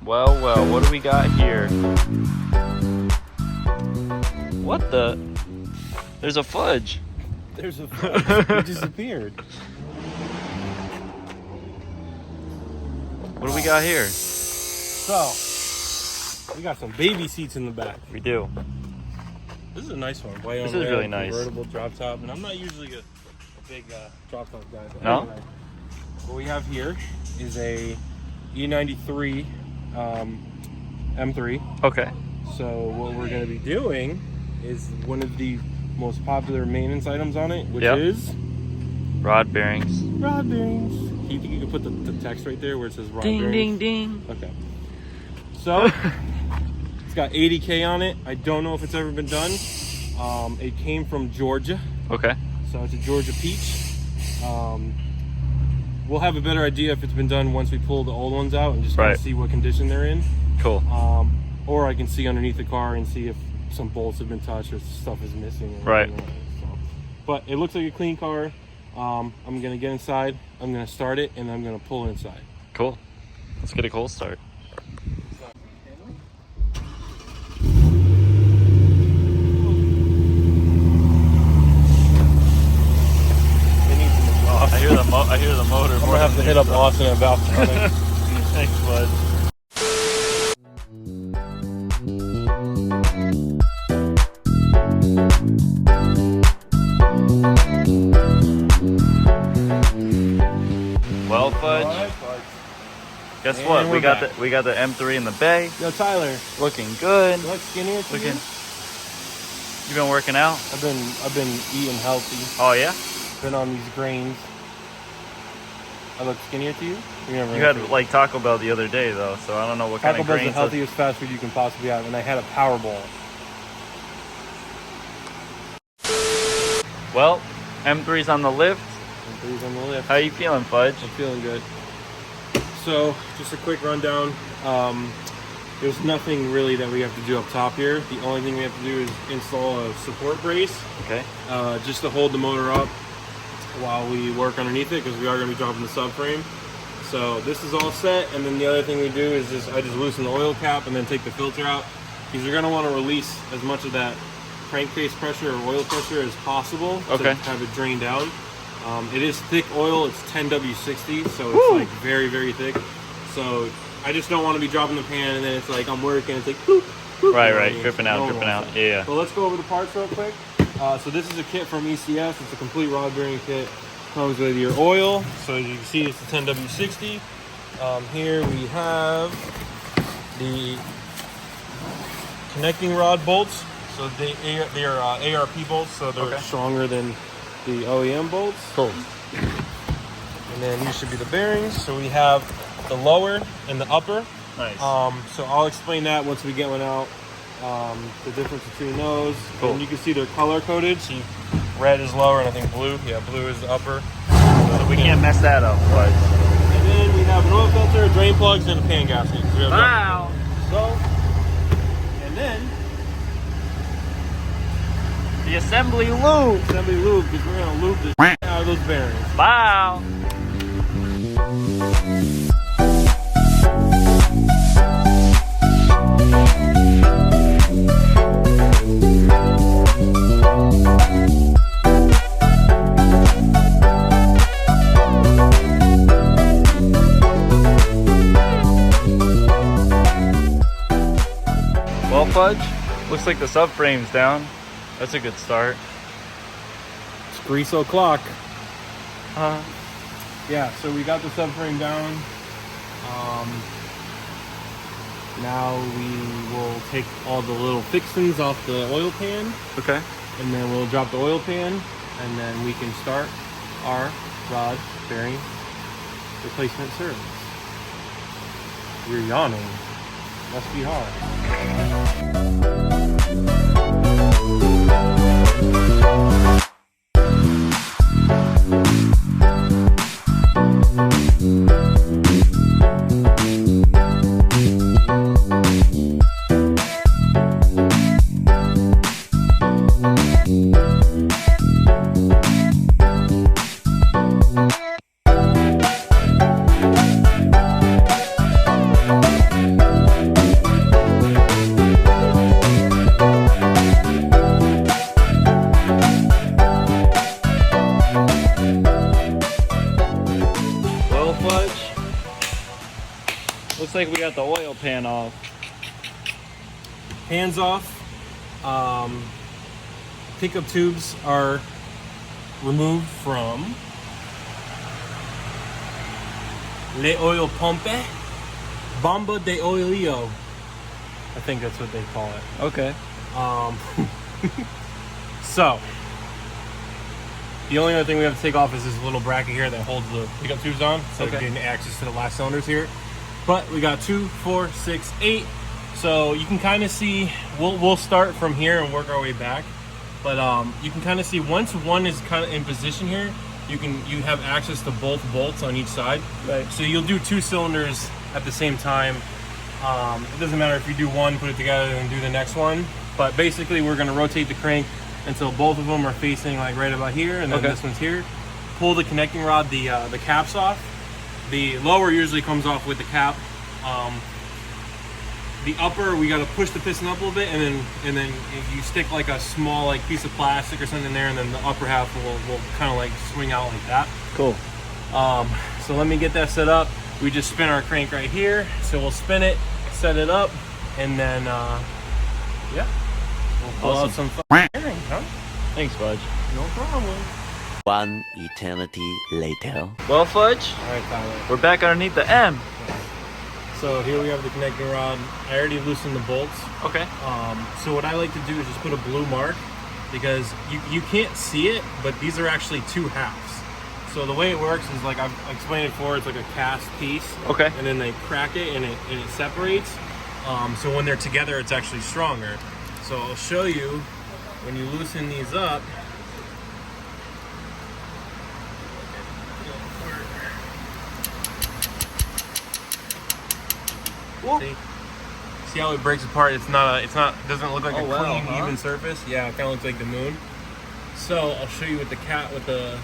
Well, what do we got here? What the? There's a fudge. There's a fudge. It disappeared. What do we got here? So, we got some baby seats in the back. We do. This is a nice one. This is really nice. Convertible drop top, and I'm not usually a big drop top guy. But no. Anyway, what we have here is a E93 M3. Okay. So what we're going to be doing is one of the most popular maintenance items on it, which is rod bearings. Rod bearings. You think you can put the text right there where it says rod ding, bearings? Ding, ding. Okay. So it's got 80K on it. I don't know if it's ever been done. It came from Georgia. Okay. So it's a Georgia peach. We'll have a better idea if it's been done once we pull the old ones out and just kind of see what condition they're in. Cool. Or I can see underneath the car and see if some bolts have been touched or stuff is missing. Right. So, but it looks like a clean car. I'm gonna get inside. I'm gonna start it and I'm gonna pull inside. Cool. Let's get a cold start. I hear the motor. I'm gonna have to hit up Austin and Valve. Thanks, bud. Well, Fudge. Right, guess and what? We got back. the M3 in the bay. Yo, Tyler. Looking good. You look skinnier to you? You been working out? I've been eating healthy. Oh yeah. Been on these grains. I look skinnier to you? You had like Taco Bell the other day though, so I don't know what kind of grains. Taco Bell's the healthiest fast food you can possibly have, and I had a Powerball. Well, M3's on the lift. M3's on the lift. How you feeling, Fudge? I'm feeling good. So, just a quick rundown. There's nothing really that we have to do up top here. The only thing we have to do is install a support brace. Okay. Just to hold the motor up while we work underneath it, because we are going to be dropping the subframe. So this is all set, and then the other thing we do is I just loosen the oil cap and then take the filter out, because you're going to want to release as much of that crankcase pressure or oil pressure as possible to have it drain down. It is thick oil. It's 10W60, so it's like very, very thick. So I just don't want to be dropping the pan and then it's like I'm working, it's like boop, boop. Right, dripping out. Yeah. So let's go over the parts real quick. So this is a kit from ECS. It's a complete rod bearing kit. Comes with your oil. So as you can see, it's the 10W60. Here we have the connecting rod bolts. So they are ARP bolts, so they're stronger than the OEM bolts. Cool. And then these should be the bearings. So we have the lower and the upper. Nice. So I'll explain that once we get one out. The difference between those. Cool. And you can see they're color coded. So red is lower and I think blue. Yeah, blue is the upper. So we can't mess that up, but. And then we have an oil filter, drain plugs, and a pan gasket. Wow. So, and then the assembly lube. Because we're gonna lube the shit out of those bearings. Wow. Well, Fudge, looks like the subframe's down. That's a good start. It's 3 o'clock. Yeah, so we got the subframe down. Now we will take all the little fixings off the oil pan. Okay. And then we'll drop the oil pan, and then we can start our rod bearing replacement service. You're yawning. Must be hard. like we got the oil pan off. Hands off. Pickup tubes are removed from le oil pompe, bomba de oilio. I think that's what they call it. Okay. So the only other thing we have to take off is this little bracket here that holds the pickup tubes on, so Okay. getting access to the last cylinders here. But we got 2, 4, 6, 8. So you can kind of see. We'll start from here and work our way back. But you can kind of see once one is kind of in position here, you have access to both bolts on each side. Right. So you'll do 2 cylinders at the same time. It doesn't matter if you do one, put it together, and do the next one. But basically, we're going to rotate the crank until both of them are facing like right about here, and then Okay. this one's here. Pull the connecting rod, the caps off. The lower usually comes off with the cap. The upper, we got to push the piston up a little bit, and then if you stick like a small like piece of plastic or something there, and then the upper half will kind of like swing out like that. Cool. So let me get that set up. We just spin our crank right here, so we'll spin it, set it up, and then yeah, we'll pull out some bearings, huh? Thanks, Fudge. No problem. One eternity later. Well, Fudge, All right, Tyler. we're back underneath the M. So here we have the connecting rod. I already loosened the bolts. Okay. So what I like to do is just put a blue mark, because you can't see it, but these are actually 2 halves. So the way it works is like I've explained it before. It's like a cast piece. Okay. And then they crack it and it separates. So when they're together, it's actually stronger. So I'll show you when you loosen these up. See how it breaks apart? Doesn't look like Oh, a wow, clean, huh? even surface. Yeah, it kind of looks like the moon. So I'll show you what the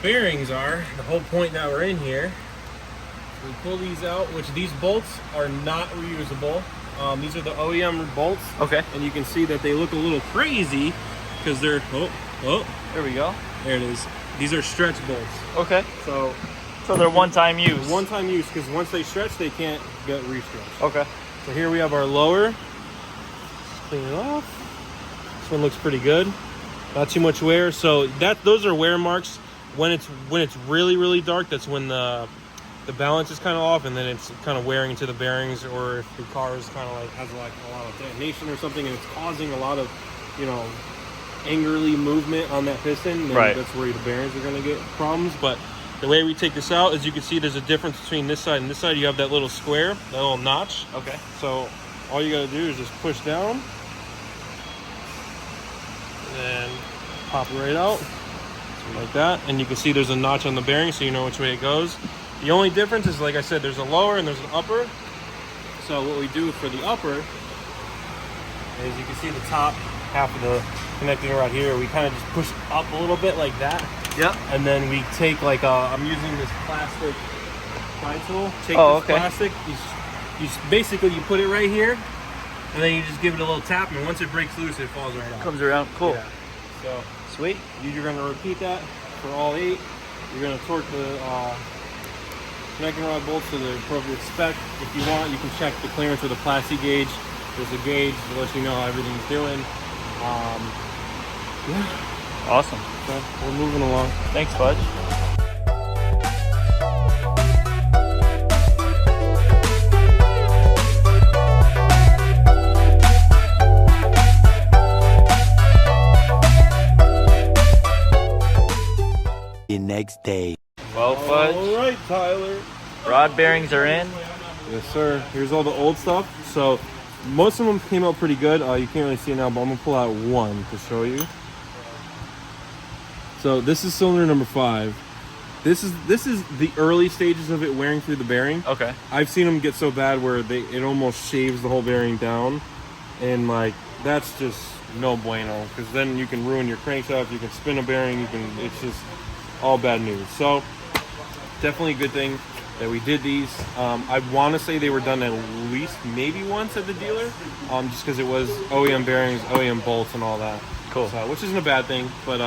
bearings are. The whole point that we're in here. We pull these out, which these bolts are not reusable. These are the OEM bolts. Okay. And you can see that they look a little crazy because they're, There we go. there it is. These are stretch bolts. Okay. So So they're one-time use. one-time use, because once they stretch, they can't get re-stretched. Okay. So here we have our lower. Let's clean it off. This one looks pretty good. Not too much wear. So those are wear marks. When it's really, really dark, that's when the balance is kind of off, and then it's kind of wearing into the bearings, or if the car is kind of like has like a lot of detonation or something, and it's causing a lot of, angrily movement on that piston, then Right. that's where the bearings are going to get problems. But the way we take this out, as you can see, there's a difference between this side and this side. You have that little square, that little notch. Okay. So all you got to do is just push down, and then pop it right out like that, and you can see there's a notch on the bearing, so you know which way it goes. The only difference is, like I said, there's a lower and there's an upper. So what we do for the upper is, you can see the top half of the connecting rod here, we kind of just push up a little bit like that. Yep. And then we take like I'm using this plastic pry tool. Take Oh, this okay. plastic, basically you put it right here, and then you just give it a little tap, and once it breaks loose, it falls right out. Comes around. Cool. Yeah. So Sweet. you're going to repeat that for all 8. You're going to torque the connecting rod bolts to the appropriate spec. If you want, you can check the clearance with a plastic gauge. There's a gauge to let you know how everything's doing. Yeah, Awesome. so we're moving along. Thanks, Fudge. The next day. Well, Fudge, All right, Tyler. rod bearings are in. Yes, sir. Here's all the old stuff. So most of them came out pretty good. You can't really see it now, but I'm gonna pull out one to show you. So this is cylinder number 5. This is the early stages of it wearing through the bearing. Okay. I've seen them get so bad where it almost shaves the whole bearing down, and like that's just no bueno, because then you can ruin your crankshaft. You can spin a bearing. It's just all bad news. So definitely a good thing that we did these. I want to say they were done at least maybe once at the dealer, just because it was OEM bearings, OEM bolts, and all that. Cool. So, which isn't a bad thing, but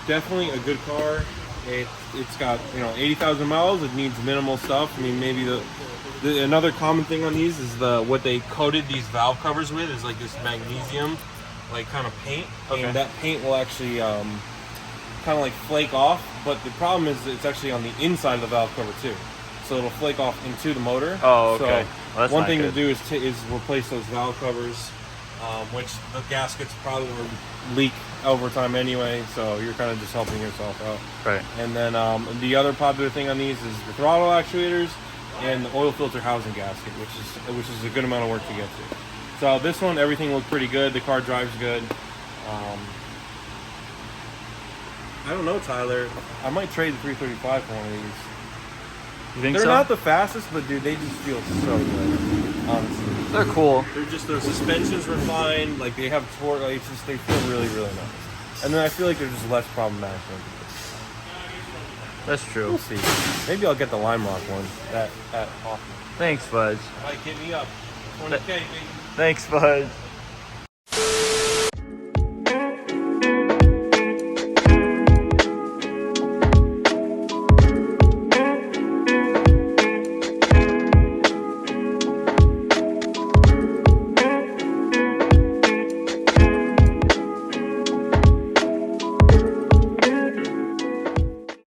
definitely a good car. It's got 80,000 miles. It needs minimal stuff. I mean, maybe another common thing on these is what they coated these valve covers with is like this magnesium, like kind of paint, and that paint will actually kind of like flake off. But the problem is it's actually on the inside of the valve cover too, so it'll flake off into the motor. Oh, okay. So well, one thing to do is replace those valve covers, which the gaskets probably will leak over time anyway, so you're kind of just helping yourself out. Right. And then the other popular thing on these is the throttle actuators and the oil filter housing gasket, which is a good amount of work to get to. So this one, everything looked pretty good. The car drives good. I don't know, Tyler. I might trade the 335 for one of these. You think They're so? not the fastest, but dude, they just feel so good. Honestly, They're cool. their suspension's refined. Like they have torque. Like they feel really, really nice. And then I feel like they're just less problematic. That's true. We'll see. Maybe I'll get the Lime Rock one at Hoffman. Thanks, Fudge. Might get me up 20K, baby. Thanks, Fudge.